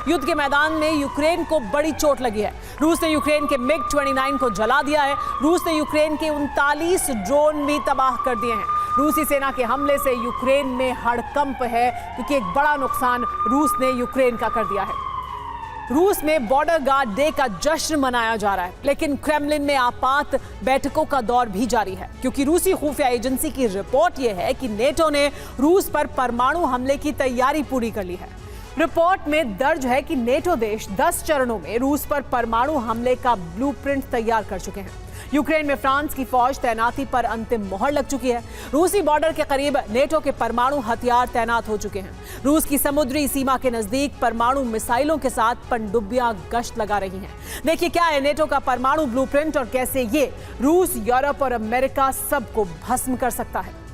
युद्ध के मैदान में यूक्रेन को बड़ी चोट लगी है। रूस ने यूक्रेन के MiG-29 को जला दिया है। रूस ने यूक्रेन के 39 ड्रोन भी तबाह कर दिए हैं। रूसी सेना के हमले से यूक्रेन में हड़कंप है, क्योंकि एक बड़ा नुकसान रूस ने यूक्रेन का कर दिया है। रूस में बॉर्डर गार्ड डे का जश्न मनाया जा रहा है, लेकिन क्रेमलिन में आपात बैठकों का दौर भी जारी है, क्योंकि रूसी खुफिया एजेंसी की रिपोर्ट यह है कि नेटो ने रूस पर परमाणु हमले की तैयारी पूरी कर ली है। रिपोर्ट में दर्ज है कि नेटो देश 10 चरणों में रूस पर परमाणु हमले का ब्लूप्रिंट तैयार कर चुके हैं। यूक्रेन में फ्रांस की फौज तैनाती पर अंतिम मोहर लग चुकी है। रूसी बॉर्डर के करीब नेटो के परमाणु हथियार तैनात हो चुके हैं। रूस की समुद्री सीमा के नजदीक परमाणु मिसाइलों के साथ पनडुब्बियां गश्त लगा रही हैं। देखिए क्या है नेटो का परमाणु ब्लूप्रिंट और कैसे ये रूस, यूरोप और अमेरिका सबको भस्म कर सकता है।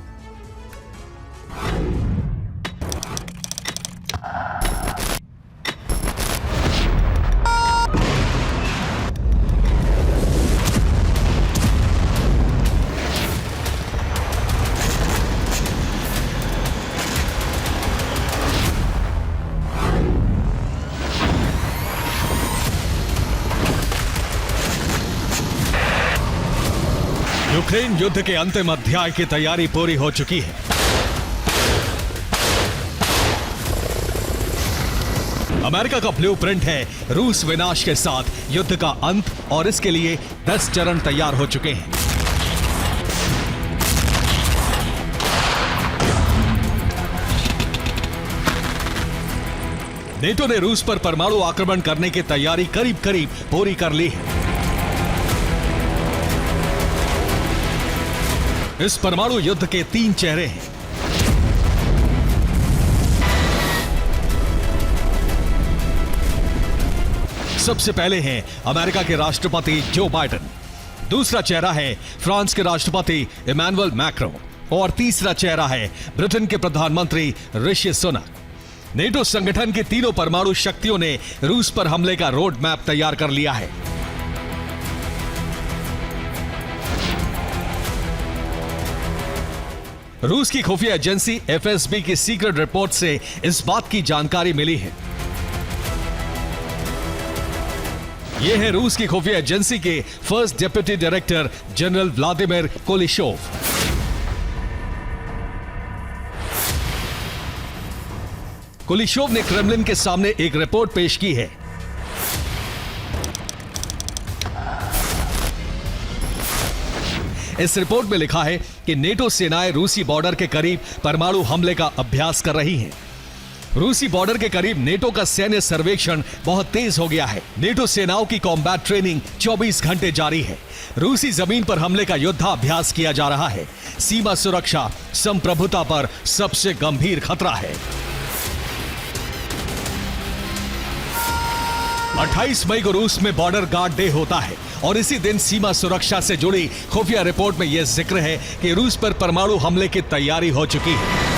यूक्रेन युद्ध के अंतिम अध्याय की तैयारी पूरी हो चुकी है। अमेरिका का ब्लूप्रिंट है रूस विनाश के साथ युद्ध का अंत, और इसके लिए 10 चरण तैयार हो चुके हैं। नेटो ने रूस पर परमाणु आक्रमण करने की तैयारी करीब करीब पूरी कर ली है। इस परमाणु युद्ध के 3 चेहरे हैं। सबसे पहले हैं अमेरिका के राष्ट्रपति जो बाइडेन, दूसरा चेहरा है फ्रांस के राष्ट्रपति इमैनुअल मैक्रों, और तीसरा चेहरा है ब्रिटेन के प्रधानमंत्री ऋषि सुनक। नेटो संगठन की तीनों परमाणु शक्तियों ने रूस पर हमले का रोड मैप तैयार कर लिया है। रूस की खुफिया एजेंसी FSB की सीक्रेट रिपोर्ट से इस बात की जानकारी मिली है। यह है रूस की खुफिया एजेंसी के first deputy director general Vladimir Kulishov. Kulishov ने क्रेमलिन के सामने एक रिपोर्ट पेश की है। इस रिपोर्ट में लिखा है कि नेटो सेनाएं रूसी बॉर्डर के करीब परमाणु हमले का अभ्यास कर रही हैं। रूसी बॉर्डर के करीब नेटो का सैन्य सर्वेक्षण बहुत तेज हो गया है। नेटो सेनाओं की कॉम्बैट ट्रेनिंग 24 घंटे जारी है। रूसी जमीन पर हमले का युद्धाभ्यास किया जा रहा है। सीमा सुरक्षा, संप्रभुता पर सबसे गंभीर खतरा है। 28 मई को रूस में बॉर्डर गार्ड डे होता है, और इसी दिन सीमा सुरक्षा से जुड़ी खुफिया रिपोर्ट में यह जिक्र है कि रूस पर परमाणु हमले की तैयारी हो चुकी है।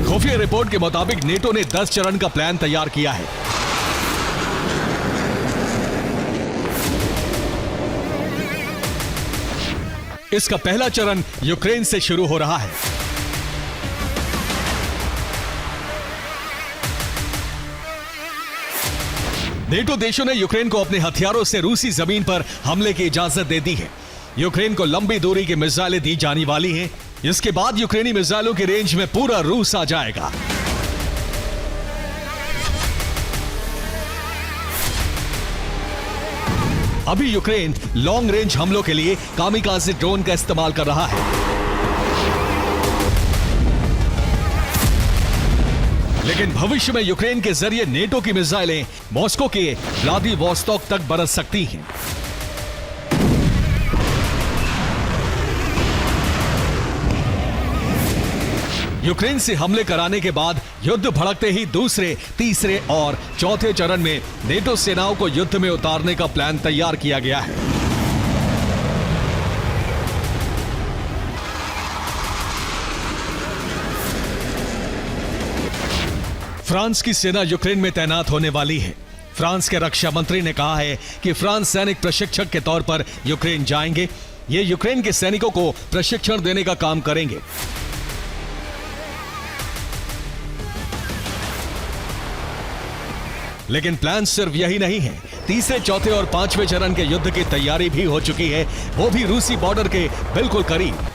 खुफिया रिपोर्ट के मुताबिक नेटो ने 10 चरण का प्लान तैयार किया है। इसका पहला चरण यूक्रेन से शुरू हो रहा है। नेटो देशों ने यूक्रेन को अपने हथियारों से रूसी जमीन पर हमले की इजाजत दे दी है। यूक्रेन को लंबी दूरी की मिसाइलें दी जाने वाली हैं। इसके बाद यूक्रेनी मिसाइलों की रेंज में पूरा रूस आ जाएगा। अभी यूक्रेन लॉन्ग रेंज हमलों के लिए कामिकाज़े ड्रोन का इस्तेमाल कर रहा है, लेकिन भविष्य में यूक्रेन के जरिए नेटो की मिसाइलें मॉस्को के व्लादिवोस्तोक तक बरस सकती हैं। यूक्रेन से हमले कराने के बाद युद्ध भड़कते ही दूसरे, तीसरे और चौथे चरण में नेटो सेनाओं को युद्ध में उतारने का प्लान तैयार किया गया है। फ्रांस की सेना यूक्रेन में तैनात होने वाली है। फ्रांस के रक्षा मंत्री ने कहा है कि फ्रांस सैनिक प्रशिक्षक के तौर पर यूक्रेन जाएंगे। ये यूक्रेन के सैनिकों को प्रशिक्षण देने का काम करेंगे। लेकिन प्लान सिर्फ यही नहीं है। तीसरे, चौथे और पांचवें चरण के युद्ध की तैयारी भी हो चुकी है, वो भी रूसी बॉर्डर के बिल्कुल करीब।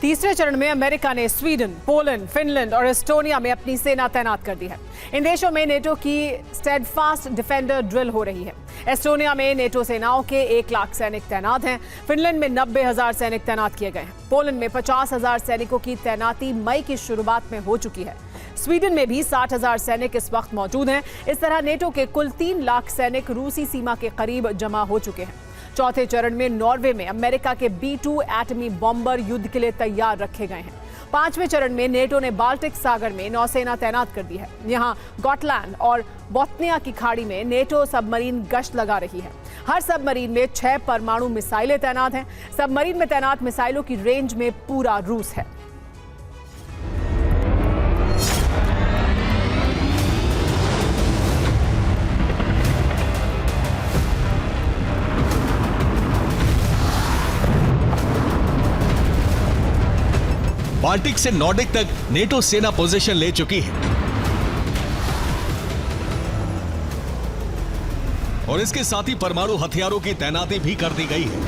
तीसरे चरण में अमेरिका ने स्वीडन, पोलैंड, फिनलैंड और एस्टोनिया में अपनी सेना तैनात कर दी है। इन देशों में नेटो की स्टेडफास्ट डिफेंडर ड्रिल हो रही है। एस्टोनिया में नेटो सेनाओं के 1 लाख सैनिक तैनात हैं। फिनलैंड में 90,000 सैनिक तैनात किए गए हैं। पोलैंड में 50,000 सैनिकों की तैनाती मई की शुरुआत में हो चुकी है। स्वीडन में भी 60,000 सैनिक इस वक्त मौजूद हैं। इस तरह नेटो के कुल 3 लाख सैनिक रूसी सीमा के करीब जमा हो चुके हैं। चौथे चरण में नॉर्वे में अमेरिका के B-2 एटमी बॉम्बर युद्ध के लिए तैयार रखे गए हैं। पांचवें चरण में नेटो ने बाल्टिक सागर में नौसेना तैनात कर दी है। यहां गॉटलैंड और बोस्निया की खाड़ी में नेटो सबमरीन गश्त लगा रही है। हर सबमरीन में 6 परमाणु मिसाइलें तैनात हैं। सबमरीन में तैनात मिसाइलों की रेंज में पूरा रूस है। बाल्टिक से नॉर्डिक तक नेटो सेना पोजीशन ले चुकी है और इसके साथ ही परमाणु हथियारों की तैनाती भी कर दी गई है।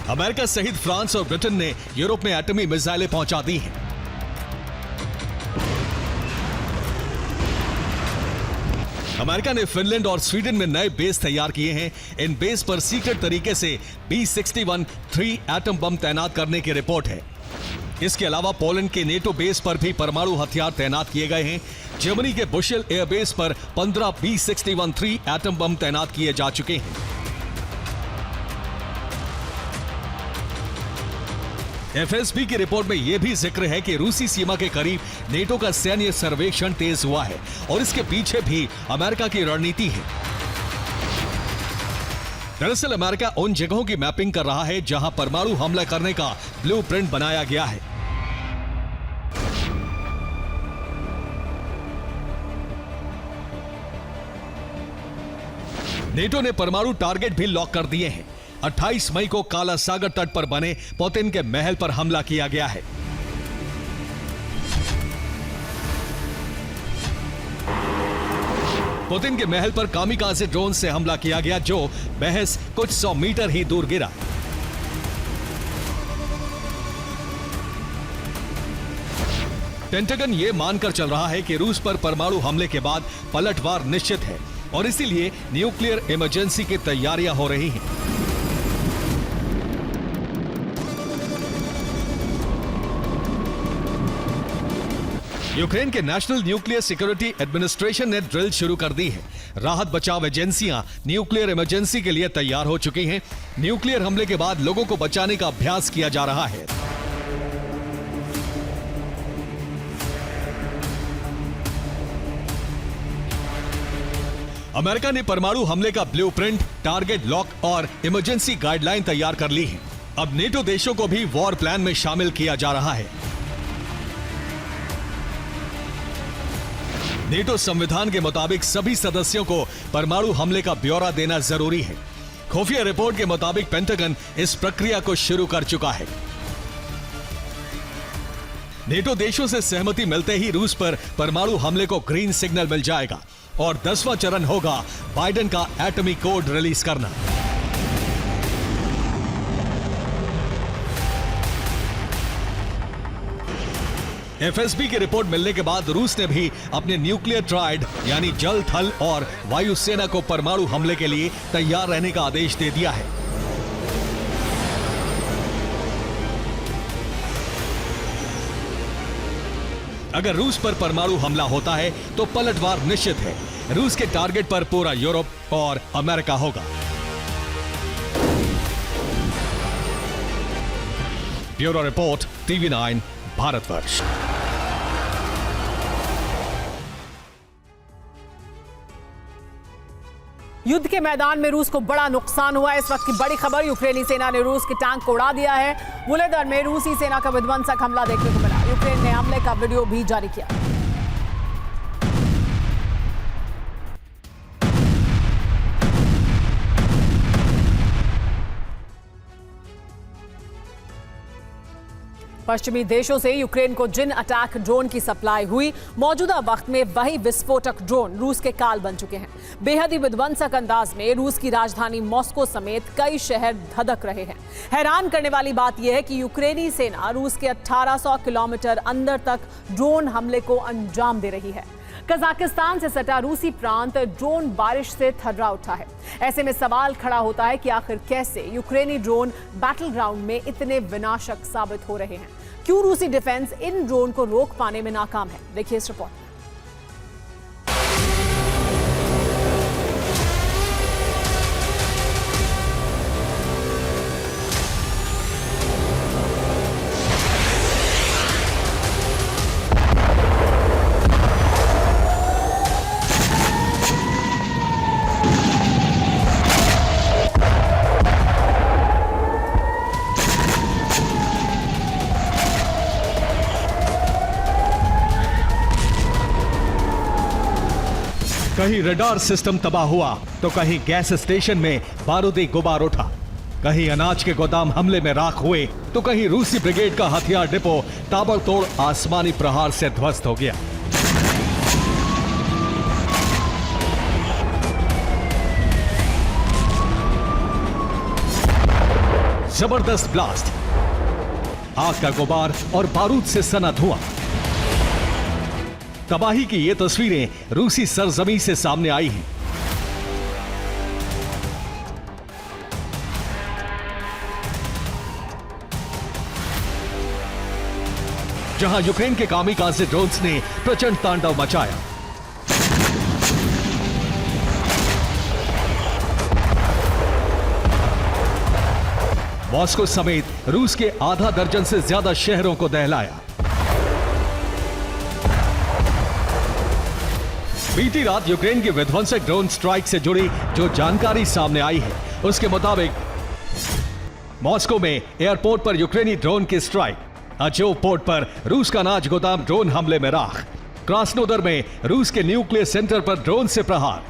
अमेरिका सहित फ्रांस और ब्रिटेन ने यूरोप में एटमी मिसाइलें पहुंचा दी हैं। अमेरिका ने फिनलैंड और स्वीडन में नए बेस तैयार किए हैं। इन बेस पर सीक्रेट तरीके से B-61-3 एटम बम तैनात करने की रिपोर्ट है। इसके अलावा पोलैंड के नेटो बेस पर भी परमाणु हथियार तैनात किए गए हैं। जर्मनी के बुशेल एयरबेस पर 15 B-61-3 एटम बम तैनात किए जा चुके हैं। FSB की रिपोर्ट में यह भी जिक्र है कि रूसी सीमा के करीब नेटो का सैन्य सर्वेक्षण तेज हुआ है और इसके पीछे भी अमेरिका की रणनीति है। दरअसल अमेरिका उन जगहों की मैपिंग कर रहा है जहां परमाणु हमला करने का ब्लूप्रिंट बनाया गया है। नेटो ने परमाणु टारगेट भी लॉक कर दिए हैं। 28 मई को काला सागर तट पर बने पुतिन के महल पर हमला किया गया है। पुतिन के महल पर कामिकाज़े ड्रोन से हमला किया गया जो महज कुछ 100 मीटर ही दूर गिरा। पेंटागन यह मानकर चल रहा है कि रूस पर परमाणु हमले के बाद पलटवार निश्चित है और इसीलिए न्यूक्लियर इमरजेंसी की तैयारियां हो रही हैं। यूक्रेन के नेशनल न्यूक्लियर सिक्योरिटी एडमिनिस्ट्रेशन ने ड्रिल शुरू कर दी है। राहत बचाव एजेंसियां न्यूक्लियर इमरजेंसी के लिए तैयार हो चुकी हैं। न्यूक्लियर हमले के बाद लोगों को बचाने का अभ्यास किया जा रहा है। अमेरिका ने परमाणु हमले का ब्लूप्रिंट, टारगेट लॉक और इमरजेंसी गाइडलाइन तैयार कर ली है। अब नेटो देशों को भी वॉर प्लान में शामिल किया जा रहा है। नेटो संविधान के मुताबिक सभी सदस्यों को परमाणु हमले का ब्यौरा देना जरूरी है। खुफिया रिपोर्ट के मुताबिक पेंटागन इस प्रक्रिया को शुरू कर चुका है। नेटो देशों से सहमति मिलते ही रूस पर परमाणु हमले को ग्रीन सिग्नल मिल जाएगा और 10वां चरण होगा बाइडेन का एटमी कोड रिलीज करना। FSB की रिपोर्ट मिलने के बाद रूस ने भी अपने न्यूक्लियर ट्राइड यानी जल, थल और वायु सेना को परमाणु हमले के लिए तैयार रहने का आदेश दे दिया है। अगर रूस पर परमाणु हमला होता है तो पलटवार निश्चित है। रूस के टारगेट पर पूरा यूरोप और अमेरिका होगा। Bureau report, TV9 Bharatvarsh. युद्ध के मैदान में रूस को बड़ा नुकसान हुआ है। इस वक्त की बड़ी खबर, यूक्रेनी सेना ने रूस के टैंक को उड़ा दिया है। वोलोदर में रूसी सेना का विध्वंसक हमला देखने को मिला। यूक्रेन ने हमले का वीडियो भी जारी किया। पश्चिमी देशों से यूक्रेन को जिन अटैक ड्रोन की सप्लाई हुई, मौजूदा वक्त में वही विस्फोटक ड्रोन रूस के काल बन चुके हैं। बेहद ही विध्वंसक अंदाज में रूस की राजधानी मॉस्को समेत कई शहर धधक रहे हैं। हैरान करने वाली बात यह है कि यूक्रेनी सेना रूस के 1800 किलोमीटर अंदर तक ड्रोन हमले को अंजाम दे रही है। कजाकिस्तान से सटा रूसी प्रांत ड्रोन बारिश से थर्रा उठा है। ऐसे में सवाल खड़ा होता है कि आखिर कैसे यूक्रेनी ड्रोन बैटल ग्राउंड में इतने विनाशक साबित हो रहे हैं। क्यों रूसी डिफेंस इन ड्रोन को रोक पाने में नाकाम है? देखिए इस रिपोर्ट में। कहीं रडार सिस्टम तबाह हुआ तो कहीं गैस स्टेशन में बारूदी गुबार उठा, कहीं अनाज के गोदाम हमले में राख हुए तो कहीं रूसी ब्रिगेड का हथियार डिपो ताबड़तोड़ आसमानी प्रहार से ध्वस्त हो गया। जबरदस्त ब्लास्ट, आग का गुबार और बारूद से सना धुआं। तबाही की ये तस्वीरें रूसी सरजमी से सामने आई हैं। जहां यूक्रेन के कामिकाज़े ड्रोन्स ने प्रचंड तांडव मचाया। मॉस्को समेत रूस के आधा दर्जन से ज्यादा शहरों को दहलाया। बीती रात यूक्रेन की विध्वंसक ड्रोन स्ट्राइक से जुड़ी जो जानकारी सामने आई है, उसके मुताबिक मॉस्को में एयरपोर्ट पर यूक्रेनी ड्रोन की स्ट्राइक, अजोव पोर्ट पर रूस का अनाज गोदाम ड्रोन हमले में राख, क्रास्नोदर में रूस के न्यूक्लियर सेंटर पर ड्रोन से प्रहार,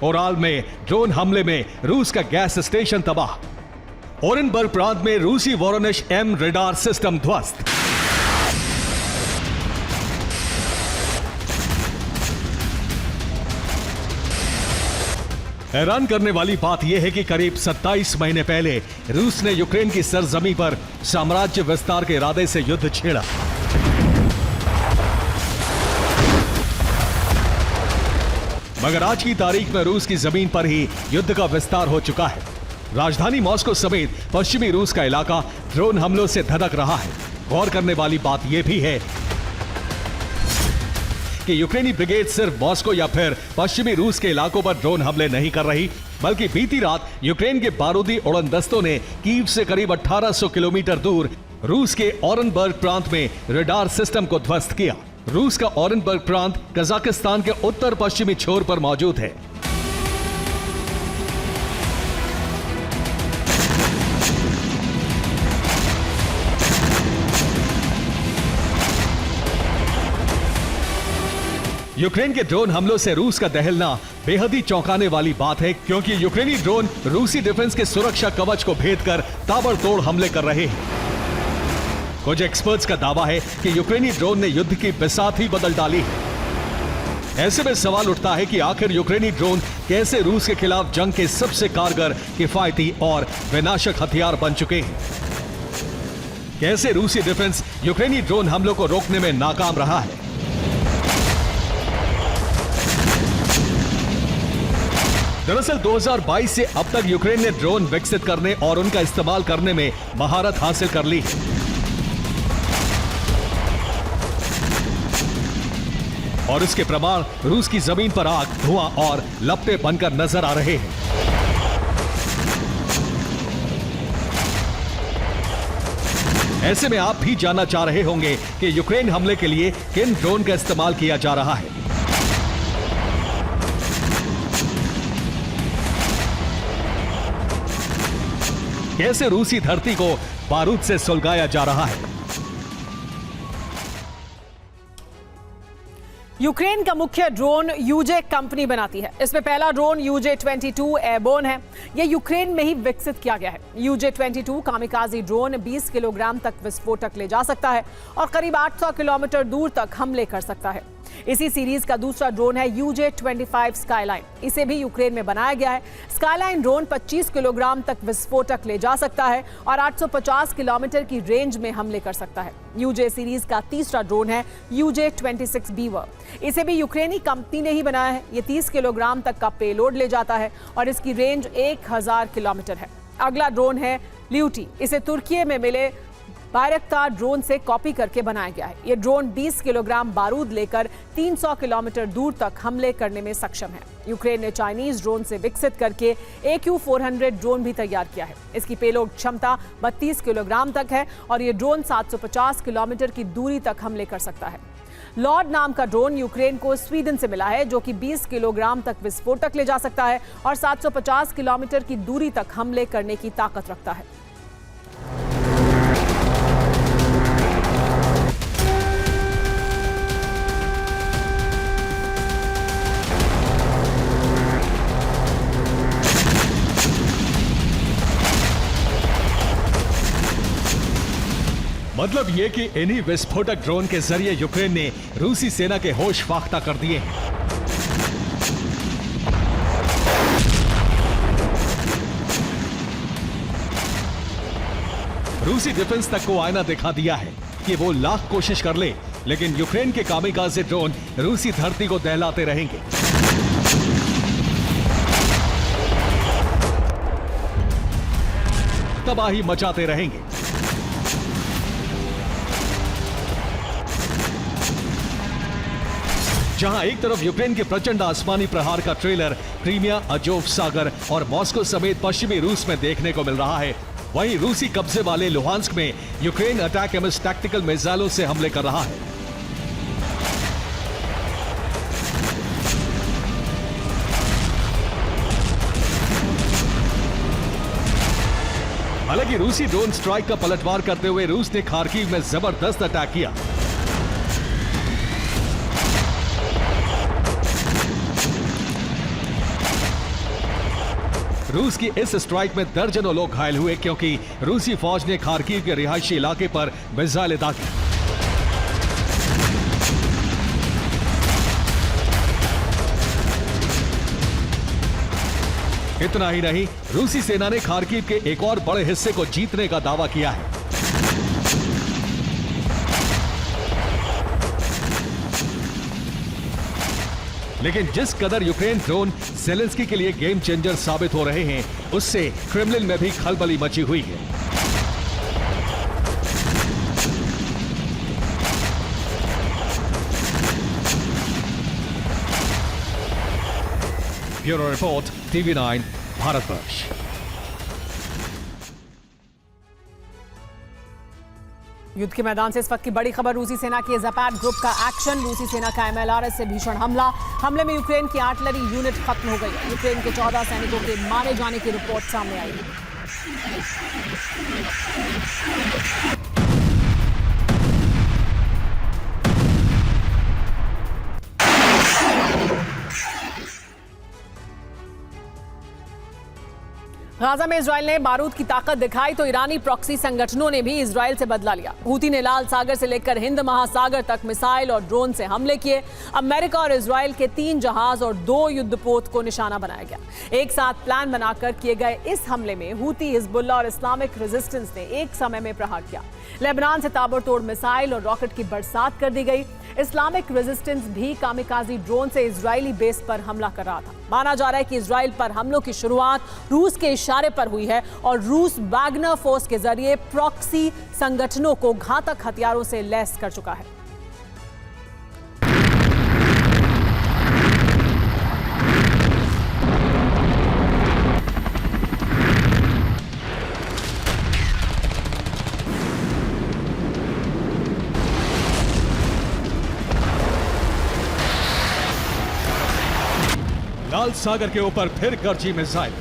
ओराल में ड्रोन हमले में रूस का गैस स्टेशन तबाह, ओरेनबर्ग प्रांत में रूसी वोरोनिश M रडार सिस्टम ध्वस्त। हैरान करने वाली बात यह है कि करीब 27 महीने पहले रूस ने यूक्रेन की सरजमी पर साम्राज्य विस्तार के इरादे से युद्ध छेड़ा। मगर आज की तारीख में रूस की जमीन पर ही युद्ध का विस्तार हो चुका है। राजधानी मॉस्को समेत पश्चिमी रूस का इलाका ड्रोन हमलों से धधक रहा है। गौर करने वाली बात यह भी है कि यूक्रेनी ब्रिगेड सिर्फ मॉस्को या फिर पश्चिमी रूस के इलाकों पर ड्रोन हमले नहीं कर रही, बल्कि बीती रात यूक्रेन के बारूदी उड़न दस्तों ने कीव से करीब 1800 किलोमीटर दूर रूस के ओरेनबर्ग प्रांत में रडार सिस्टम को ध्वस्त किया। रूस का ओरेनबर्ग प्रांत कजाकिस्तान के उत्तर पश्चिमी छोर पर मौजूद है। यूक्रेन के ड्रोन हमलों से रूस का दहलना बेहद ही चौंकाने वाली बात है, क्योंकि यूक्रेनी ड्रोन रूसी डिफेंस के सुरक्षा कवच को भेदकर ताबड़तोड़ हमले कर रहे हैं। कुछ एक्सपर्ट्स का दावा है कि यूक्रेनी ड्रोन ने युद्ध की बिसात ही बदल डाली है। ऐसे में सवाल उठता है कि आखिर यूक्रेनी ड्रोन कैसे रूस के खिलाफ जंग के सबसे कारगर, किफायती और विनाशक हथियार बन चुके हैं। कैसे रूसी डिफेंस यूक्रेनी ड्रोन हमलों को रोकने में नाकाम रहा है। दरअसल 2022 से अब तक यूक्रेन ने ड्रोन विकसित करने और उनका इस्तेमाल करने में महारत हासिल कर ली है। और इसके प्रमाण रूस की जमीन पर आग, धुआं और लपटें बनकर नजर आ रहे हैं। ऐसे में आप भी जानना चाह रहे होंगे कि यूक्रेन हमले के लिए किन ड्रोन का इस्तेमाल किया जा रहा है। कैसे रूसी धरती को बारूद से सुलगाया जा रहा है। यूक्रेन का मुख्य ड्रोन यूजे कंपनी बनाती है। इसमें पहला ड्रोन यूजे-22 एयरबोर्न है। यह यूक्रेन में ही विकसित किया गया है। यूजे-22 कामिकाजी ड्रोन 20 किलोग्राम तक विस्फोटक ले जा सकता है और करीब 800 किलोमीटर दूर तक हमले कर सकता है। इसी सीरीज का दूसरा ड्रोन है यूजे-25 स्काईलाइन। इसे भी यूक्रेन में बनाया गया है। स्काईलाइन ड्रोन 25 किलोग्राम तक विस्फोटक ले जा सकता है और 850 किलोमीटर की रेंज में हमले कर सकता है। यूजे सीरीज का तीसरा ड्रोन है यूजे-26 बीवर। इसे भी यूक्रेनी कंपनी ने ही बनाया है। ये 30 किलोग्राम तक का पेलोड ले जाता है और इसकी रेंज 1000 किलोमीटर है। अगला ड्रोन है ल्यूटी। इसे तुर्की में मिले बायरक्तार ड्रोन से कॉपी करके बनाया गया है। ये ड्रोन 20 किलोग्राम बारूद लेकर 300 किलोमीटर दूर तक हमले करने में सक्षम है। यूक्रेन ने चाइनीज ड्रोन से विकसित करके AQ-400 ड्रोन भी तैयार किया है। इसकी पेलोड क्षमता 32 किलोग्राम तक है और ये ड्रोन 750 किलोमीटर की दूरी तक हमले कर सकता है। लॉर्ड नाम का ड्रोन यूक्रेन को स्वीडन से मिला है, जो कि 20 किलोग्राम तक विस्फोटक ले जा सकता है और 750 किलोमीटर की दूरी तक हमले करने की ताकत रखता है। मतलब ये कि इन्हीं विस्फोटक ड्रोन के जरिए यूक्रेन ने रूसी सेना के होश फाख्ता कर दिए हैं। रूसी डिफेंस तक को आईना दिखा दिया है कि वो लाख कोशिश कर ले, लेकिन यूक्रेन के कामिकाज़े ड्रोन रूसी धरती को दहलाते रहेंगे। तबाही मचाते रहेंगे। जहां एक तरफ यूक्रेन के प्रचंड आसमानी प्रहार का ट्रेलर क्रीमिया, अजोव सागर और मॉस्को समेत पश्चिमी रूस में देखने को मिल रहा है, वहीं रूसी कब्जे वाले लुहांस्क में यूक्रेन अटैक एमएस टैक्टिकल मिसाइलों से हमले कर रहा है। हालांकि रूसी ड्रोन स्ट्राइक का पलटवार करते हुए रूस ने खार्किव में जबरदस्त अटैक किया। रूस की इस स्ट्राइक में दर्जनों लोग घायल हुए, क्योंकि रूसी फौज ने खार्किव के रिहायशी इलाके पर मिसाइलें दागी। इतना ही नहीं, रूसी सेना ने खार्किव के एक और बड़े हिस्से को जीतने का दावा किया है। लेकिन जिस कदर यूक्रेन ड्रोन ज़ेलेंस्की के लिए गेम चेंजर साबित हो रहे हैं, उससे क्रेमलिन में भी खलबली मची हुई है। Bureau report, TV9 Bharatvarsh. युद्ध के मैदान से इस वक्त की बड़ी खबर, रूसी सेना के ज़ैपाड ग्रुप का एक्शन। रूसी सेना का MLRS से भीषण हमले में यूक्रेन की आर्टिलरी यूनिट खत्म हो गई है। यूक्रेन के 14 सैनिकों के मारे जाने की रिपोर्ट सामने आई है। गाजा में इजराइल ने बारूद की ताकत दिखाई तो ईरानी प्रॉक्सी संगठनों ने भी इजराइल से बदला लिया। हूती ने लाल सागर से लेकर हिंद महासागर तक मिसाइल और ड्रोन से हमले किए। अमेरिका और इजराइल के 3 जहाज और 2 युद्धपोत को निशाना बनाया गया। एक साथ प्लान बनाकर किए गए इस हमले में हूती, हिजबुल्लाह और इस्लामिक रेजिस्टेंस ने एक समय में प्रहार किया। लेबनान से ताबड़तोड़ मिसाइल और रॉकेट की बरसात कर दी गई। इस्लामिक रेजिस्टेंस भी कामिकाजी ड्रोन से इजरायली बेस पर हमला कर रहा था। माना जा रहा है कि इजराइल पर हमलों की शुरुआत रूस के इशारे पर हुई है और रूस वैगनर फोर्स के जरिए प्रॉक्सी संगठनों को घातक हथियारों से लैस कर चुका है। लाल सागर के ऊपर फिर गरजी मिसाइल।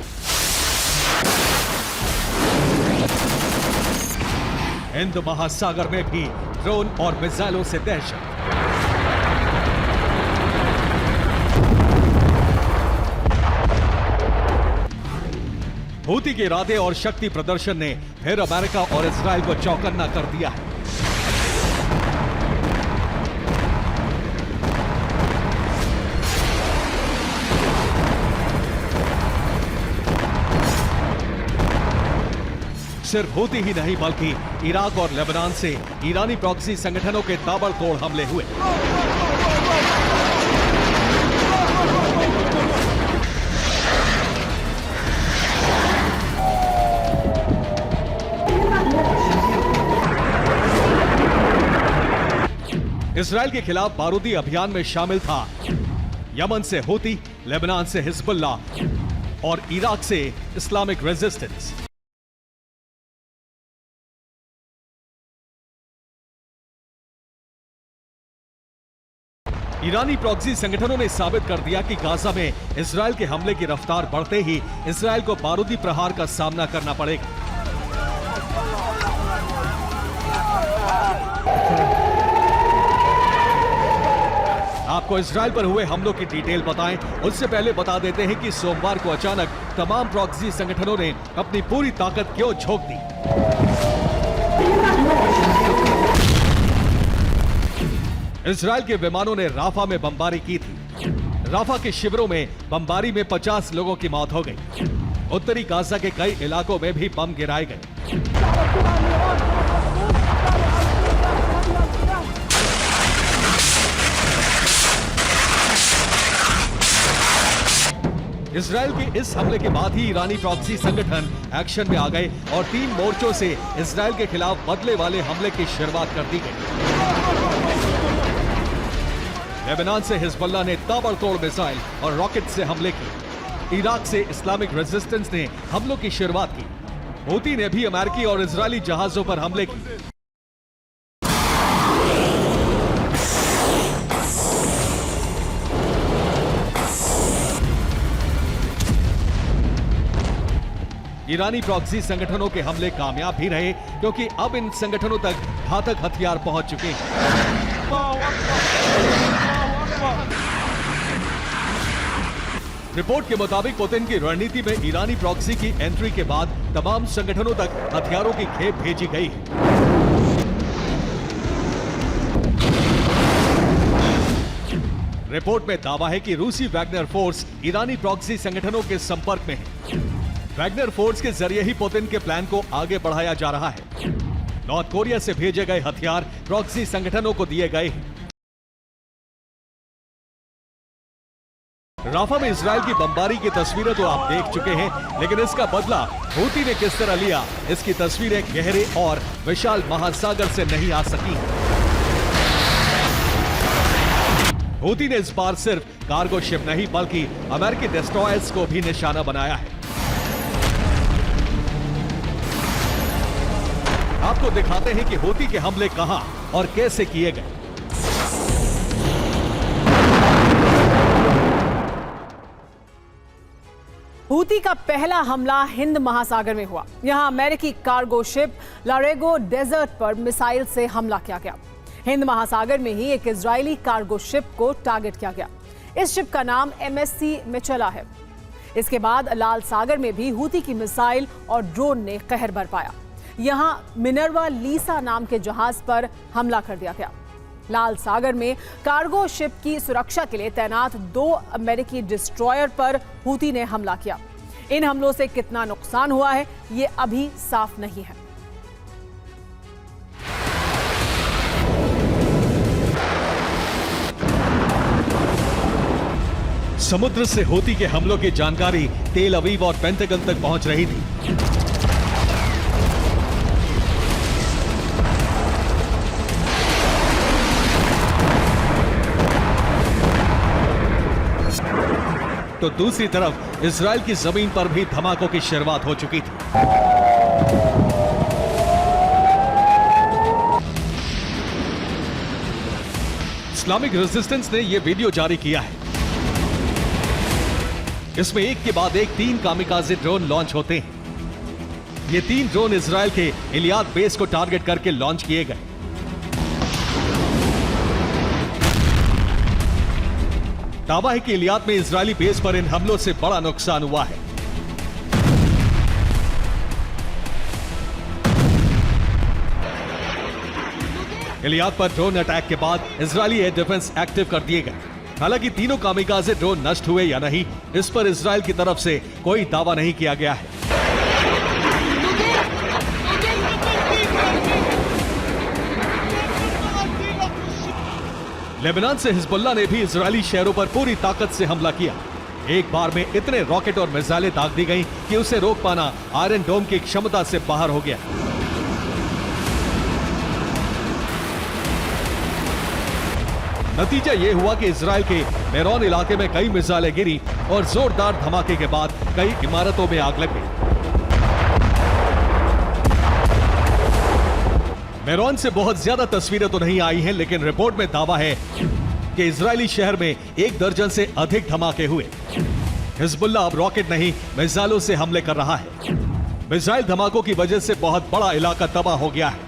हिंद महासागर में भी ड्रोन और मिसाइलों से दहशत। हूती के इरादे और शक्ति प्रदर्शन ने फिर अमेरिका और इजराइल को चौकन्ना कर दिया है। सिर्फ हूती ही नहीं बल्कि इराक और लेबनान से ईरानी प्रॉक्सी संगठनों के ताबड़तोड़ हमले हुए। इजराइल के खिलाफ बारूदी अभियान में शामिल था यमन से हूती, लेबनान से हिजबुल्लाह और इराक से इस्लामिक रेजिस्टेंस। ईरानी प्रॉक्सी संगठनों ने साबित कर दिया कि गाजा में इजराइल के हमले की रफ्तार बढ़ते ही इजराइल को बारूदी प्रहार का सामना करना पड़ेगा। आपको इजराइल पर हुए हमलों की डिटेल बताएं, उससे पहले बता देते हैं कि सोमवार को अचानक तमाम प्रॉक्सी संगठनों ने अपनी पूरी ताकत क्यों झोंक दी। इजराइल के विमानों ने राफा में बमबारी की थी। राफा के शिविरों में बमबारी में 50 लोगों की मौत हो गई। उत्तरी गाजा के कई इलाकों में भी बम गिराए गए। इजराइल के इस हमले के बाद ही ईरानी प्रॉक्सी संगठन एक्शन में आ गए और 3 मोर्चों से इजराइल के खिलाफ बदले वाले हमले की शुरुआत कर दी गई। लेबनान से हिजबुल्लाह ने ताबड़तोड़ मिसाइल और रॉकेट से हमले किए। इराक से इस्लामिक रेजिस्टेंस ने हमलों की शुरुआत की। हूती ने भी अमेरिकी और इजरायली जहाजों पर हमले किए। ईरानी प्रॉक्सी संगठनों के हमले कामयाब भी रहे क्योंकि अब इन संगठनों तक घातक हथियार पहुंच चुके हैं। रिपोर्ट के मुताबिक पुतिन की रणनीति में ईरानी प्रॉक्सी की एंट्री के बाद तमाम संगठनों तक हथियारों की खेप भेजी गई है। रिपोर्ट में दावा है कि रूसी वैगनर फोर्स ईरानी प्रॉक्सी संगठनों के संपर्क में है। वैगनर फोर्स के जरिए ही पुतिन के प्लान को आगे बढ़ाया जा रहा है। नॉर्थ कोरिया से भेजे गए हथियार प्रॉक्सी संगठनों को दिए गए हैं। राफा में इजराइल की बमबारी की तस्वीरें तो आप देख चुके हैं, लेकिन इसका बदला हूती ने किस तरह लिया, इसकी तस्वीरें गहरे और विशाल महासागर से नहीं आ सकी। हूती ने इस बार सिर्फ कार्गो शिप नहीं बल्कि अमेरिकी डिस्ट्रॉयर्स को भी निशाना बनाया है। आपको दिखाते हैं कि हूती के हमले कहां और कैसे किए गए। हूती का पहला हमला हिंद महासागर में हुआ। यहां अमेरिकी कार्गो शिप लारेगो डेजर्ट पर मिसाइल से हमला किया गया। हिंद महासागर में ही एक इजरायली कार्गो शिप को टारगेट किया गया। इस शिप का नाम MSC मिचेला है। इसके बाद लाल सागर में भी हूती की मिसाइल और ड्रोन ने कहर बरपाया। यहां मिनर्वा लीसा नाम के जहाज पर हमला कर दिया गया। लाल सागर में कार्गो शिप की सुरक्षा के लिए तैनात 2 अमेरिकी डिस्ट्रॉयर पर हूती ने हमला किया। इन हमलों से कितना नुकसान हुआ है ये अभी साफ नहीं है। समुद्र से हूती के हमलों की जानकारी तेल अवीव और पेंटागन तक पहुंच रही थी। तो दूसरी तरफ इजराइल की जमीन पर भी धमाकों की शुरुआत हो चुकी थी। इस्लामिक रेजिस्टेंस ने यह वीडियो जारी किया है। इसमें एक के बाद एक 3 कामिकाज़े ड्रोन लॉन्च होते हैं। ये 3 ड्रोन इजराइल के इलियात बेस को टारगेट करके लॉन्च किए गए। दावा है कि इलियात में इजरायली बेस पर इन हमलों से बड़ा नुकसान हुआ है। इलियात पर ड्रोन अटैक के बाद इजरायली एयर डिफेंस एक्टिव कर दिए गए। हालांकि तीनों कामिकाज़े ड्रोन नष्ट हुए या नहीं, इस पर इजराइल की तरफ से कोई दावा नहीं किया गया है। लेबनान से हिजबुल्लाह ने भी इजरायली शहरों पर पूरी ताकत से हमला किया। एक बार में इतने रॉकेट और मिसाइलें दाग दी गईं कि उसे रोक पाना आयरन डोम की क्षमता से बाहर हो गया। नतीजा यह हुआ कि इजराइल के मेरोन इलाके में कई मिसाइलें गिरी और जोरदार धमाके के बाद कई इमारतों में आग लग गई। मेरोन से बहुत ज्यादा तस्वीरें तो नहीं आई हैं, लेकिन रिपोर्ट में दावा है कि इजरायली शहर में 1 दर्जन से अधिक धमाके हुए। हिजबुल्लाह अब रॉकेट नहीं, मिसाइलों से हमले कर रहा है। मिसाइल धमाकों की वजह से बहुत बड़ा इलाका तबाह हो गया है।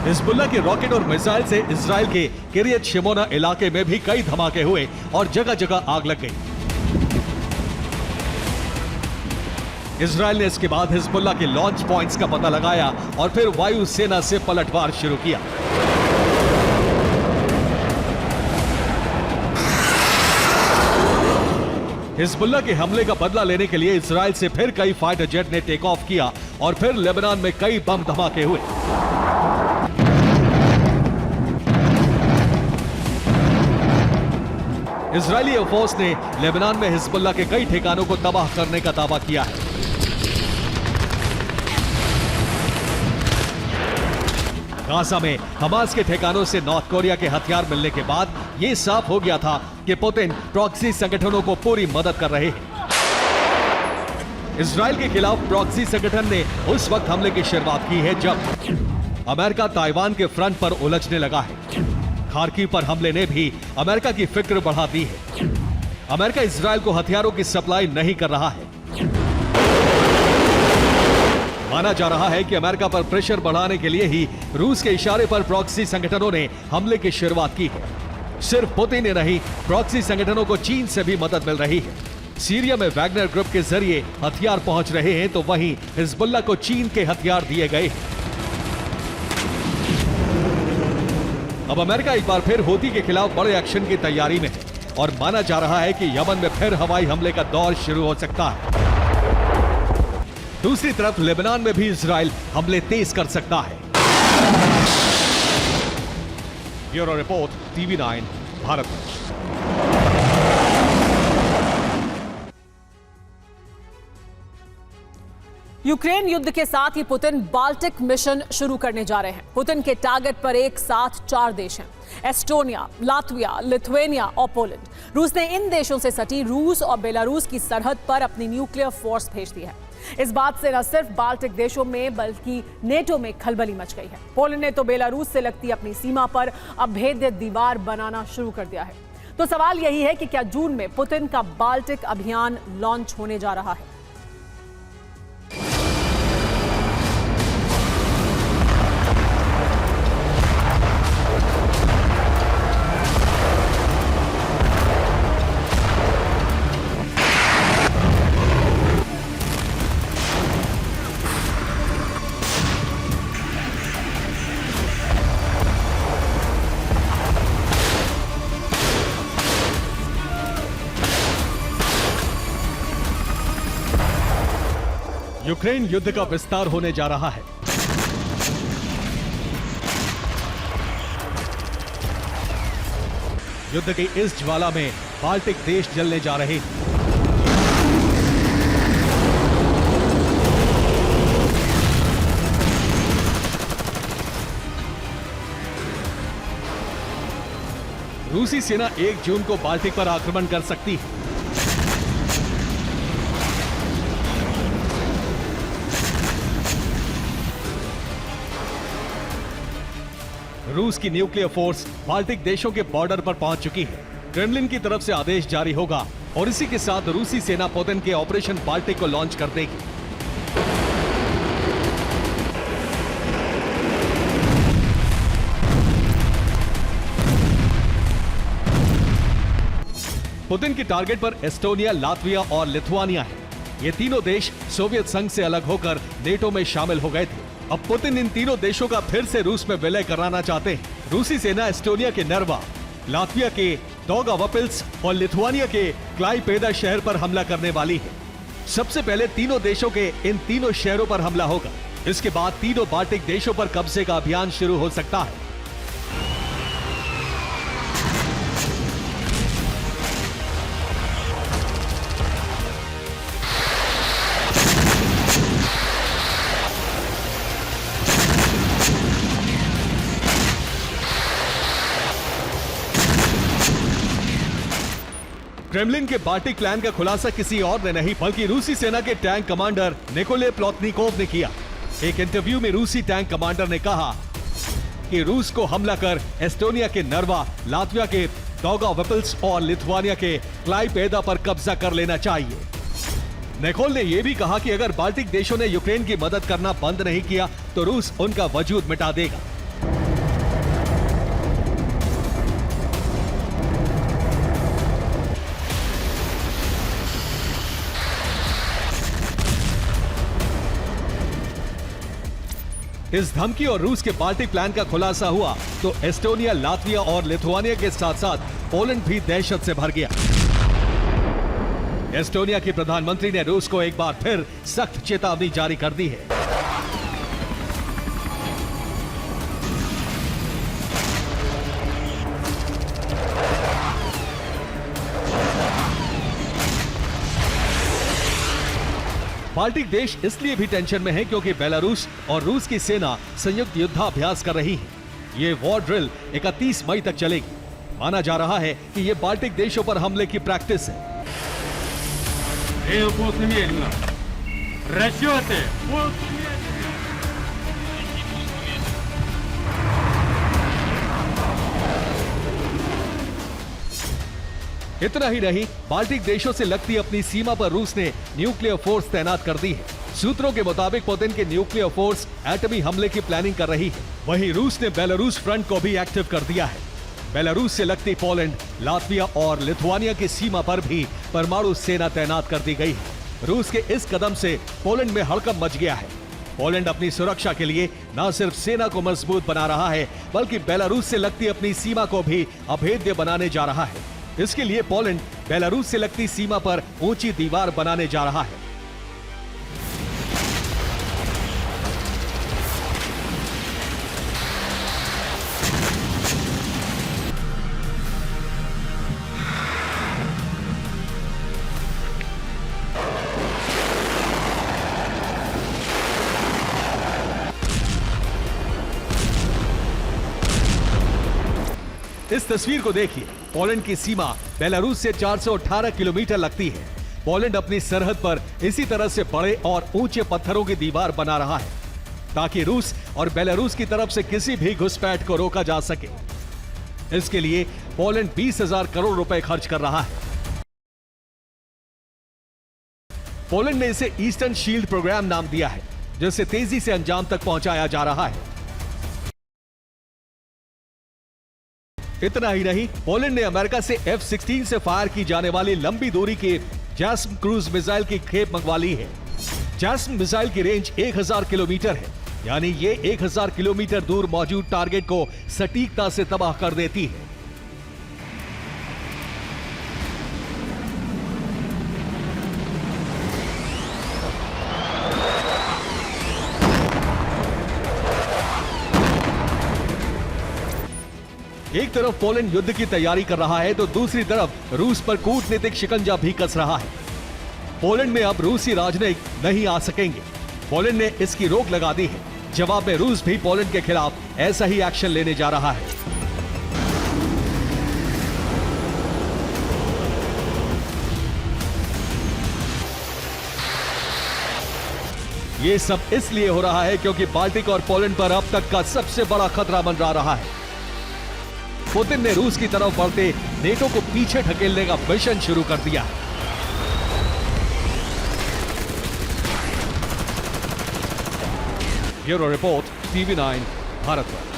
हिजबुल्लाह के रॉकेट और मिसाइल से इजराइल के किरियत शिमोना इलाके में भी कई धमाके हुए और जगह जगह आग लग गई। इजराइल ने इसके बाद हिजबुल्लाह के लॉन्च पॉइंट्स का पता लगाया और फिर वायु सेना से पलटवार शुरू किया। हिजबुल्लाह के हमले का बदला लेने के लिए इजराइल से फिर कई फाइटर जेट ने टेक ऑफ किया और फिर लेबनान में कई बम धमाके हुए। इजरायली एयरफोर्स ने लेबनान में हिजबुल्लाह के कई ठिकानों को तबाह करने का दावा किया है। गाजा में हमास के ठिकानों से नॉर्थ कोरिया के हथियार मिलने के बाद यह साफ हो गया था कि पुतिन प्रॉक्सी संगठनों को पूरी मदद कर रहे हैं। इजराइल के खिलाफ प्रॉक्सी संगठन ने उस वक्त हमले की शुरुआत की है जब अमेरिका ताइवान के फ्रंट पर उलझने लगा है। खार्किव पर हमले ने भी अमेरिका की फिक्र बढ़ा दी है। अमेरिका इजराइल को हथियारों की सप्लाई नहीं कर रहा है। माना जा रहा है कि अमेरिका पर प्रेशर बढ़ाने के लिए ही रूस के इशारे पर प्रॉक्सी संगठनों ने हमले की शुरुआत की है। सिर्फ पुतिन ने नहीं, प्रॉक्सी संगठनों को चीन से भी मदद मिल रही है। सीरिया में वैगनर ग्रुप के जरिए हथियार पहुंच रहे हैं, तो वहीं हिजबुल्लाह को चीन के हथियार दिए गए हैं। अब अमेरिका एक बार फिर हूती के खिलाफ बड़े एक्शन की तैयारी में है और माना जा रहा है कि यमन में फिर हवाई हमले का दौर शुरू हो सकता है। दूसरी तरफ लेबनान में भी इजराइल हमले तेज कर सकता है। Bureau report, TV9 Bharat. Ukraine युद्ध के साथ ही पुतिन बाल्टिक मिशन शुरू करने जा रहे हैं। पुतिन के टारगेट पर एक साथ 4 देश हैं: एस्टोनिया, लातविया, लिथुआनिया और पोलैंड। रूस ने इन देशों से सटी रूस और बेलारूस की सरहद पर अपनी न्यूक्लियर फोर्स भेज दी है। इस बात से न सिर्फ बाल्टिक देशों में बल्कि नेटो में खलबली मच गई है। पोलैंड ने तो बेलारूस से लगती अपनी सीमा पर अभेद्य दीवार बनाना शुरू कर दिया है। तो सवाल यही है कि क्या जून में पुतिन का बाल्टिक अभियान लॉन्च होने जा रहा है? यूक्रेन युद्ध का विस्तार होने जा रहा है। युद्ध की इस ज्वाला में बाल्टिक देश जलने जा रहे हैं। रूसी सेना 1 जून को बाल्टिक पर आक्रमण कर सकती है। रूस की न्यूक्लियर फोर्स बाल्टिक देशों के बॉर्डर पर पहुंच चुकी है। क्रेमलिन की तरफ से आदेश जारी होगा और इसी के साथ रूसी सेना पुतिन के ऑपरेशन बाल्टिक को लॉन्च कर देगी। पुतिन की टारगेट पर एस्टोनिया, लातविया और लिथुआनिया है। ये तीनों देश सोवियत संघ से अलग होकर नेटो में शामिल हो गए थे। अब पुतिन इन तीनों देशों का फिर से रूस में विलय कराना चाहते हैं। रूसी सेना एस्टोनिया के नर्वा, लातविया के डौगावपिल्स और लिथुआनिया के क्लाइपेदा शहर पर हमला करने वाली है। सबसे पहले तीनों देशों के इन तीनों शहरों पर हमला होगा। इसके बाद तीनों बाल्टिक देशों पर कब्जे का अभियान शुरू हो सकता है। क्रेमलिन के बाल्टिक प्लान का खुलासा किसी और ने नहीं बल्कि रूसी सेना के टैंक कमांडर निकोले प्लोतनिकोव ने किया। एक इंटरव्यू में रूसी टैंक कमांडर ने कहा कि रूस को हमला कर एस्टोनिया के नर्वा, लातविया के डौगावपिल्स और लिथुआनिया के क्लाइपेदा पर कब्जा कर लेना चाहिए। निकोल ने यह भी कहा कि अगर बाल्टिक देशों ने यूक्रेन की मदद करना बंद नहीं किया तो रूस उनका वजूद मिटा देगा। इस धमकी और रूस के बाल्टिक प्लान का खुलासा हुआ तो एस्टोनिया, लातविया और लिथुआनिया के साथ साथ पोलैंड भी दहशत से भर गया। एस्टोनिया के प्रधानमंत्री ने रूस को एक बार फिर सख्त चेतावनी जारी कर दी है। बाल्टिक देश इसलिए भी टेंशन में है क्योंकि बेलारूस और रूस की सेना संयुक्त युद्धाभ्यास कर रही है। ये वॉर ड्रिल 31 मई तक चलेगी। माना जा रहा है कि ये बाल्टिक देशों पर हमले की प्रैक्टिस है। इतना ही नहीं, बाल्टिक देशों से लगती अपनी सीमा पर रूस ने न्यूक्लियर फोर्स तैनात कर दी है। सूत्रों के मुताबिक पुतिन के न्यूक्लियर फोर्स एटमी हमले की प्लानिंग कर रही है। वहीं रूस ने बेलारूस फ्रंट को भी एक्टिव कर दिया है। बेलारूस से लगती पोलैंड, लातविया और लिथुआनिया की सीमा पर भी परमाणु सेना तैनात कर दी गई है। रूस के इस कदम से पोलैंड में हड़कंप मच गया है। पोलैंड अपनी सुरक्षा के लिए न सिर्फ सेना को मजबूत बना रहा है बल्कि बेलारूस से लगती अपनी सीमा को भी अभेद्य बनाने जा रहा है। इसके लिए पोलैंड बेलारूस से लगती सीमा पर ऊंची दीवार बनाने जा रहा है। इस तस्वीर को देखिए। पोलैंड की सीमा बेलारूस से 418 किलोमीटर लगती है। पोलैंड अपनी सरहद पर इसी तरह से बड़े और ऊंचे पत्थरों की दीवार बना रहा है ताकि रूस और बेलारूस की तरफ से किसी भी घुसपैठ को रोका जा सके। इसके लिए पोलैंड 20,000 करोड़ रुपए खर्च कर रहा है। पोलैंड ने इसे ईस्टर्न शील्ड प्रोग्राम नाम दिया है, जिसे तेजी से अंजाम तक पहुंचाया जा रहा है। इतना ही नहीं, पोलैंड ने अमेरिका से F-16 से फायर की जाने वाली लंबी दूरी के जैस्म क्रूज मिसाइल की खेप मंगवा ली है। जैस्म मिसाइल की रेंज 1000 किलोमीटर है, यानी ये 1000 किलोमीटर दूर मौजूद टारगेट को सटीकता से तबाह कर देती है। एक तरफ पोलैंड युद्ध की तैयारी कर रहा है तो दूसरी तरफ रूस पर कूटनीतिक शिकंजा भी कस रहा है। पोलैंड में अब रूसी राजनयिक नहीं आ सकेंगे। पोलैंड ने इसकी रोक लगा दी है। जवाब में रूस भी पोलैंड के खिलाफ ऐसा ही एक्शन लेने जा रहा है। ये सब इसलिए हो रहा है क्योंकि बाल्टिक और पोलैंड पर अब तक का सबसे बड़ा खतरा मंडरा रहा है। पुतिन ने रूस की तरफ बढ़ते नेटो को पीछे ढकेलने का मिशन शुरू कर दिया है। Bureau report, TV9 Bharatvarsh.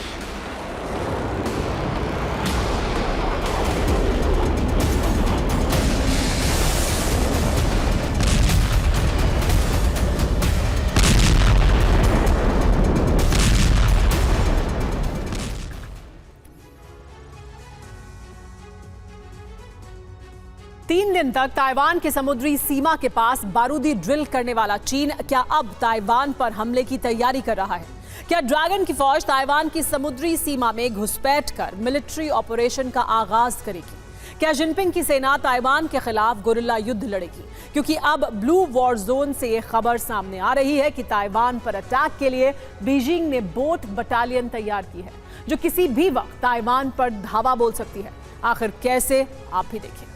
तीन दिन तक ताइवान के समुद्री सीमा के पास बारूदी ड्रिल करने वाला चीन क्या अब ताइवान पर हमले की तैयारी कर रहा है? क्या ड्रैगन की फौज ताइवान की समुद्री सीमा में घुसपैठ कर मिलिट्री ऑपरेशन का आगाज करेगी? क्या जिनपिंग की सेना ताइवान के खिलाफ गुरिल्ला युद्ध लड़ेगी? क्योंकि अब ब्लू वॉर जोन से यह खबर सामने आ रही है कि ताइवान पर अटैक के लिए बीजिंग ने बोट बटालियन तैयार की है, जो किसी भी वक्त ताइवान पर धावा बोल सकती है। आखिर कैसे, आप भी देखिए।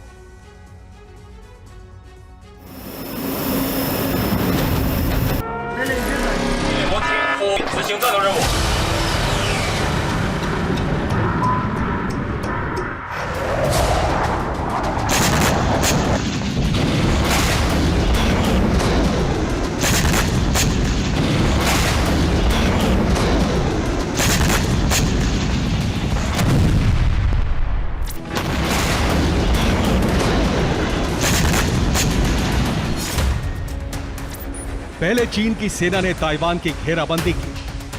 पहले चीन की सेना ने ताइवान की घेराबंदी की,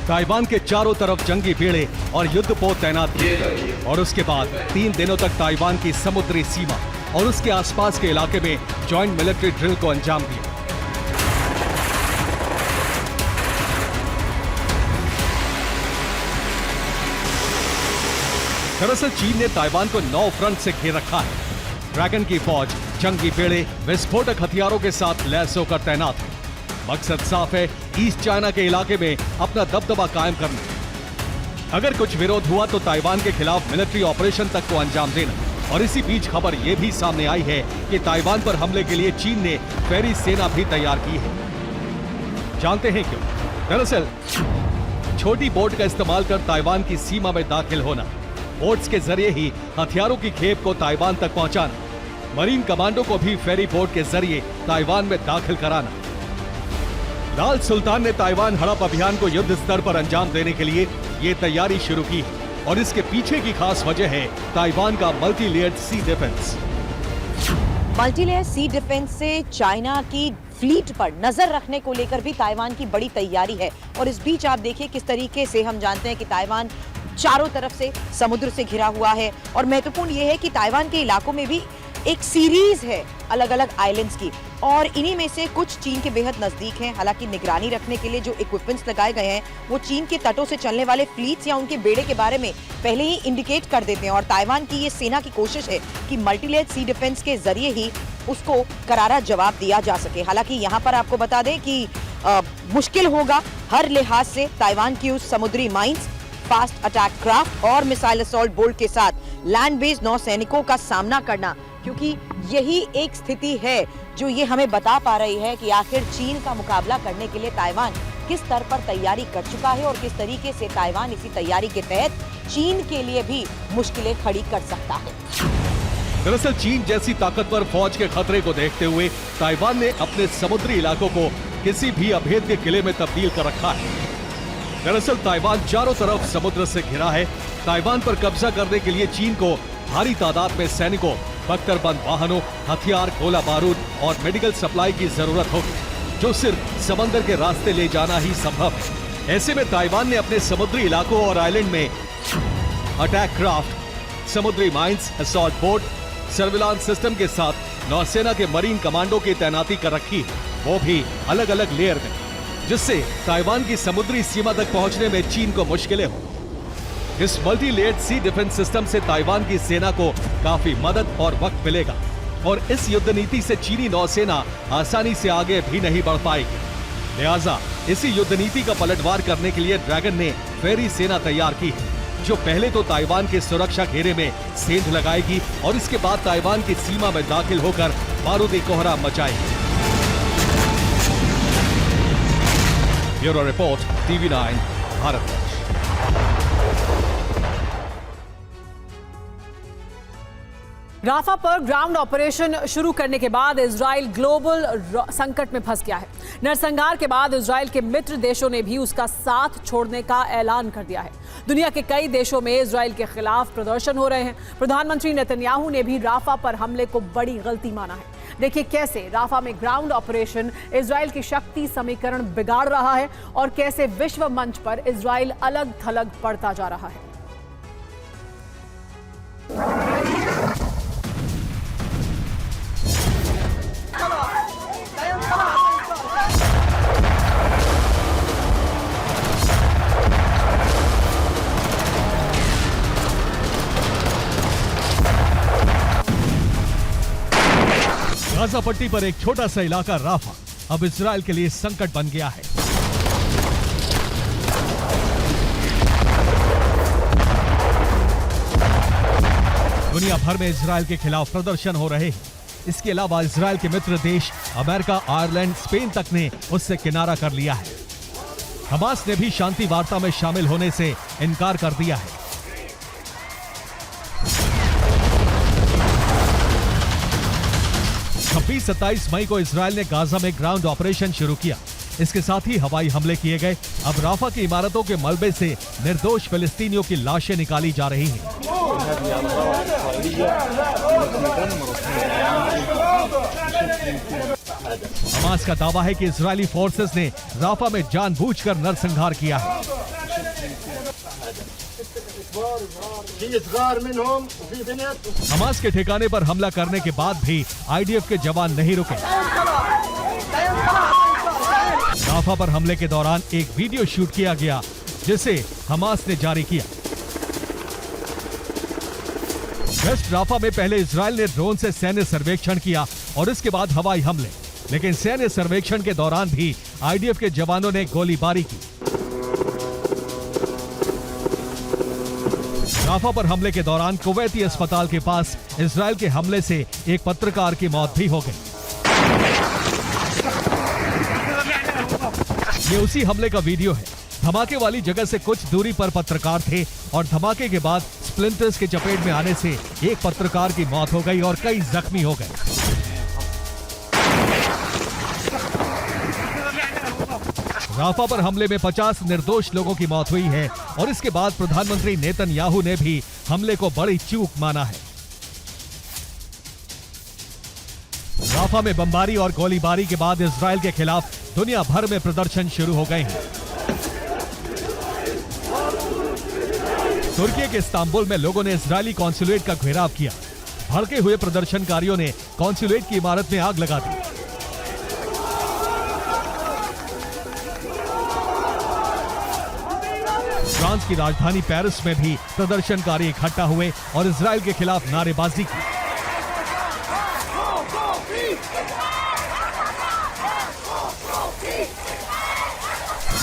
ताइवान के चारों तरफ जंगी बेड़े और युद्धपोत तैनात किए और उसके बाद 3 दिनों तक ताइवान की समुद्री सीमा और उसके आसपास के इलाके में जॉइंट मिलिट्री ड्रिल को अंजाम दिया। दरअसल चीन ने ताइवान को 9 फ्रंट से घेर रखा है। ड्रैगन की फौज जंगी बेड़े विस्फोटक हथियारों के साथ लैस होकर तैनात है। मकसद साफ है, ईस्ट चाइना के इलाके में अपना दबदबा कायम करना। अगर कुछ विरोध हुआ तो ताइवान के खिलाफ मिलिट्री ऑपरेशन तक को अंजाम देना। और इसी बीच खबर यह भी सामने आई है कि ताइवान पर हमले के लिए चीन ने फेरी सेना भी तैयार की है। जानते हैं क्यों? दरअसल छोटी बोट का इस्तेमाल कर ताइवान की सीमा में दाखिल होना, बोट्स के जरिए ही हथियारों की खेप को ताइवान तक पहुंचाना, मरीन कमांडो को भी फेरी बोट के जरिए ताइवान में दाखिल कराना। लाल सुल्तान ने ताइवान हड़प अभियान को युद्ध स्तर पर अंजाम देने के लिए ये तैयारी शुरू की है और इसके पीछे की खास वजह है ताइवान का मल्टी लेयर्ड सी डिफेंस। मल्टी लेयर सी डिफेंस से चाइना की फ्लीट पर नजर रखने को लेकर भी ताइवान की बड़ी तैयारी है। और इस बीच आप देखिए किस तरीके से हम जानते हैं कि ताइवान चारों तरफ से समुद्र से घिरा हुआ है और महत्वपूर्ण यह है कि ताइवान के इलाकों में भी एक सीरीज है अलग अलग आइलैंड्स की और इन्हीं में से कुछ चीन के बेहद नजदीक हैं। हालांकि निगरानी रखने के लिए जो इक्विपमेंट्स लगाए गए हैं वो चीन के तटों से चलने वाले फ्लीट्स या उनके बेड़े के बारे में पहले ही इंडिकेट कर देते हैं। और ताइवान की ये सेना की कोशिश है कि मल्टीलेयर सी डिफेंस के जरिए ही उसको करारा जवाब दिया जा सके। हालांकि यहाँ पर आपको बता दें कि मुश्किल होगा हर लिहाज से ताइवान की उस समुद्री माइंस, फास्ट अटैक क्राफ्ट और मिसाइल असॉल्ट बोट के साथ लैंड बेस्ड नौसैनिकों का सामना करना, क्योंकि यही एक स्थिति है जो ये हमें बता पा रही है कि आखिर चीन का मुकाबला करने के लिए ताइवान किस स्तर पर तैयारी कर चुका है और किस तरीके से ताइवान इसी तैयारी के तहत चीन के लिए भी मुश्किलें खड़ी कर सकता है। दरअसल चीन जैसी ताकतवर फौज के खतरे को देखते हुए ताइवान ने अपने समुद्री इलाकों को किसी भी अभेद्य किले में तब्दील कर रखा है। दरअसल ताइवान चारों तरफ समुद्र से घिरा है। ताइवान पर कब्जा करने के लिए चीन को भारी तादाद में सैनिकों, बख्तरबंद वाहनों, हथियार, गोला बारूद और मेडिकल सप्लाई की जरूरत होगी, जो सिर्फ समंदर के रास्ते ले जाना ही संभव है। ऐसे में ताइवान ने अपने समुद्री इलाकों और आइलैंड में अटैक क्राफ्ट, समुद्री mines, assault boat, surveillance system के साथ नौसेना के मरीन कमांडो की तैनाती कर रखी है, वो भी अलग अलग लेयर में, जिससे ताइवान की समुद्री सीमा तक पहुंचने में चीन को मुश्किलें हो। इस मल्टी लेयर्ड सी डिफेंस सिस्टम से ताइवान की सेना को काफी मदद और वक्त मिलेगा और इस युद्ध नीति से चीनी नौसेना आसानी से आगे भी नहीं बढ़ पाएगी। लिहाजा इसी युद्ध नीति का पलटवार करने के लिए ड्रैगन ने फेरी सेना तैयार की है, जो पहले तो ताइवान के सुरक्षा घेरे में सेंध लगाएगी और इसके बाद ताइवान की सीमा में दाखिल होकर बारूदी कोहराम मचाएगी। Bureau report, TV9 Bharat. Rafah पर ग्राउंड ऑपरेशन शुरू करने के बाद इजराइल ग्लोबल संकट में फंस गया है। नरसंहार के बाद इजराइल के मित्र देशों ने भी उसका साथ छोड़ने का ऐलान कर दिया है। दुनिया के कई देशों में इजराइल के खिलाफ प्रदर्शन हो रहे हैं। प्रधानमंत्री नेतन्याहू ने भी राफा पर हमले को बड़ी गलती माना है। देखिए कैसे राफा में ग्राउंड ऑपरेशन इजराइल की शक्ति समीकरण बिगाड़ रहा है और कैसे विश्व मंच पर इजराइल अलग थलग पड़ता जा रहा है। गाजा पट्टी पर एक छोटा सा इलाका राफा अब इजराइल के लिए संकट बन गया है। दुनिया भर में इजराइल के खिलाफ प्रदर्शन हो रहे हैं। इसके अलावा इजराइल के मित्र देश अमेरिका, आयरलैंड, स्पेन तक ने उससे किनारा कर लिया है। हमास ने भी शांति वार्ता में शामिल होने से इनकार कर दिया है। 26-27 मई को इजराइल ने गाजा में ग्राउंड ऑपरेशन शुरू किया। इसके साथ ही हवाई हमले किए गए। अब राफा की इमारतों के मलबे से निर्दोष फिलिस्तीनियों की लाशें निकाली जा रही हैं। हमास का दावा है कि इजरायली फोर्सेस ने राफा में जानबूझकर नरसंहार किया है। हमास के ठिकाने पर हमला करने के बाद भी आईडीएफ के जवान नहीं रुके। राफा पर हमले के दौरान एक वीडियो शूट किया गया जिसे हमास ने जारी किया। वेस्ट राफा में पहले इजराइल ने ड्रोन से सैन्य सर्वेक्षण किया और इसके बाद हवाई हमले, लेकिन सैन्य सर्वेक्षण के दौरान भी आईडीएफ के जवानों ने गोलीबारी की। राफा पर हमले के दौरान कुवैती अस्पताल के पास इजराइल के हमले से एक पत्रकार की मौत भी हो गई। ये उसी हमले का वीडियो है। धमाके वाली जगह से कुछ दूरी पर पत्रकार थे और धमाके के बाद स्प्लिंटर्स के चपेट में आने से एक पत्रकार की मौत हो गई और कई जख्मी हो गए। राफा पर हमले में 50 निर्दोष लोगों की मौत हुई है और इसके बाद प्रधानमंत्री नेतन्याहू ने भी हमले को बड़ी चूक माना है। राफा में बमबारी और गोलीबारी के बाद इजराइल के खिलाफ दुनिया भर में प्रदर्शन शुरू हो गए हैं। तुर्की के इस्तांबुल में लोगों ने इजरायली कॉन्सुलेट का घेराव किया। भड़के हुए प्रदर्शनकारियों ने कॉन्सुलेट की इमारत में आग लगा दी। फ्रांस की राजधानी पेरिस में भी प्रदर्शनकारी इकट्ठा हुए और इजराइल के खिलाफ नारेबाजी की।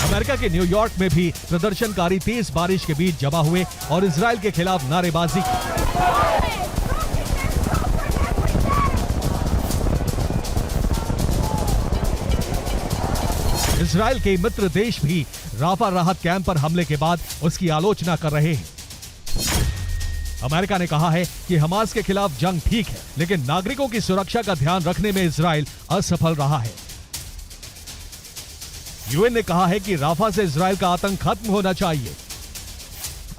अमेरिका के न्यूयॉर्क में भी प्रदर्शनकारी तेज बारिश के बीच जमा हुए और इजराइल के खिलाफ नारेबाजी की। इजराइल के मित्र देश भी राफा राहत कैंप पर हमले के बाद उसकी आलोचना कर रहे हैं। अमेरिका ने कहा है कि हमास के खिलाफ जंग ठीक है, लेकिन नागरिकों की सुरक्षा का ध्यान रखने में इजराइल असफल रहा है। यूएन ने कहा है कि राफा से इजराइल का आतंक खत्म होना चाहिए।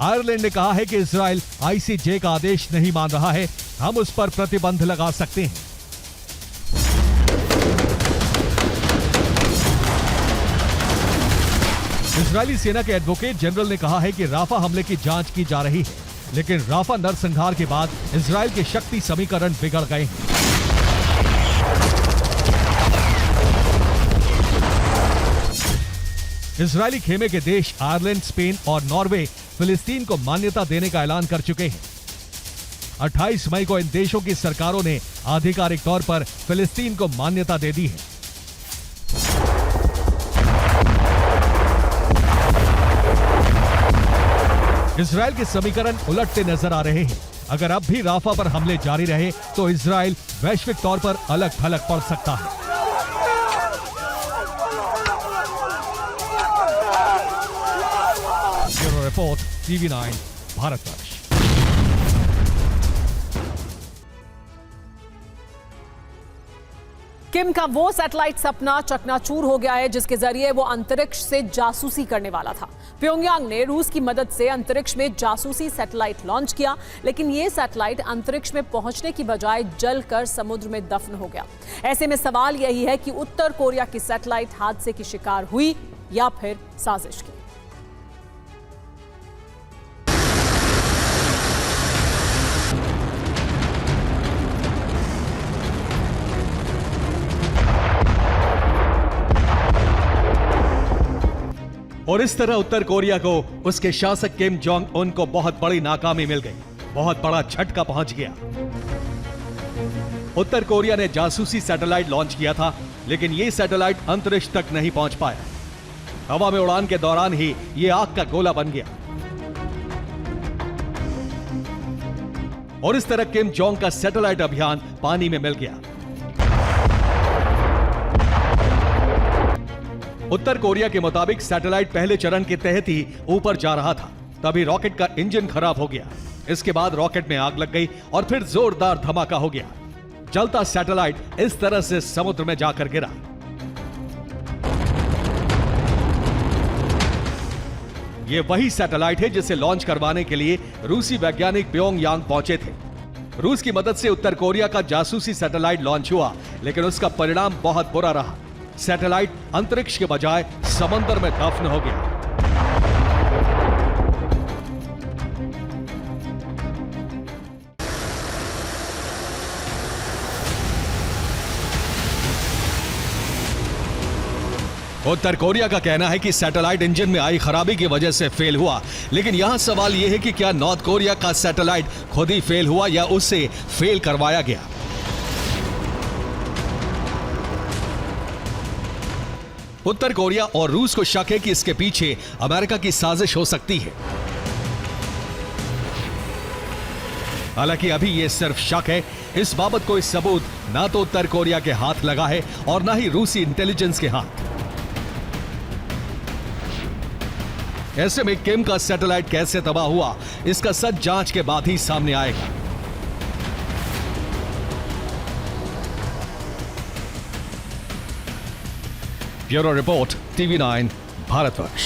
आयरलैंड ने कहा है कि इजराइल आईसीजे का आदेश नहीं मान रहा है, हम उस पर प्रतिबंध लगा सकते हैं। इजरायली सेना के एडवोकेट जनरल ने कहा है कि राफा हमले की जांच की जा रही है, लेकिन राफा नरसंहार के बाद इजराइल के शक्ति समीकरण बिगड़ गए हैं। इजरायली खेमे के देश आयरलैंड, स्पेन और नॉर्वे फिलिस्तीन को मान्यता देने का ऐलान कर चुके हैं। 28 मई को इन देशों की सरकारों ने आधिकारिक तौर पर फिलिस्तीन को मान्यता दे दी है। इजराइल के समीकरण उलटते नजर आ रहे हैं। अगर अब भी राफा पर हमले जारी रहे तो इजराइल वैश्विक तौर पर अलग थलग पड़ सकता है। Bureau report, TV9, Bharatvarsh. किम का वो सैटेलाइट सपना चकनाचूर हो गया है जिसके जरिए वो अंतरिक्ष से जासूसी करने वाला था। प्योंगयांग ने रूस की मदद से अंतरिक्ष में जासूसी सैटेलाइट लॉन्च किया, लेकिन ये सैटेलाइट अंतरिक्ष में पहुंचने की बजाय जलकर समुद्र में दफन हो गया। ऐसे में सवाल यही है कि उत्तर कोरिया की सैटेलाइट हादसे की शिकार हुई या फिर साजिश की। और इस तरह उत्तर कोरिया को उसके शासक किम जोंग उन को बहुत बड़ी नाकामी मिल गई, बहुत बड़ा झटका पहुंच गया। उत्तर कोरिया ने जासूसी सैटेलाइट लॉन्च किया था, लेकिन यह सैटेलाइट अंतरिक्ष तक नहीं पहुंच पाया। हवा में उड़ान के दौरान ही यह आग का गोला बन गया और इस तरह किम जोंग का सैटेलाइट अभियान पानी में मिल गया। उत्तर कोरिया के मुताबिक सैटेलाइट पहले चरण के तहत ही ऊपर जा रहा था, तभी रॉकेट का इंजन खराब हो गया। इसके बाद रॉकेट में आग लग गई और फिर जोरदार धमाका हो गया। जलता सैटेलाइट इस तरह से समुद्र में जाकर गिरा। यह वही सैटेलाइट है जिसे लॉन्च करवाने के लिए रूसी वैज्ञानिक प्योंगयांग पहुंचे थे। रूस की मदद से उत्तर कोरिया का जासूसी सैटेलाइट लॉन्च हुआ, लेकिन उसका परिणाम बहुत बुरा रहा। सैटेलाइट अंतरिक्ष के बजाय समंदर में दफन हो गया। उत्तर कोरिया का कहना है कि सैटेलाइट इंजन में आई खराबी की वजह से फेल हुआ, लेकिन यहां सवाल यह है कि क्या नॉर्थ कोरिया का सैटेलाइट खुद ही फेल हुआ या उससे फेल करवाया गया। उत्तर कोरिया और रूस को शक है कि इसके पीछे अमेरिका की साजिश हो सकती है। हालांकि अभी यह सिर्फ शक है, इस बाबत कोई सबूत ना तो उत्तर कोरिया के हाथ लगा है और ना ही रूसी इंटेलिजेंस के हाथ। ऐसे में किम का सैटेलाइट कैसे तबाह हुआ, इसका सच जांच के बाद ही सामने आएगा। Bureau report, TV9 Bharatvarsh.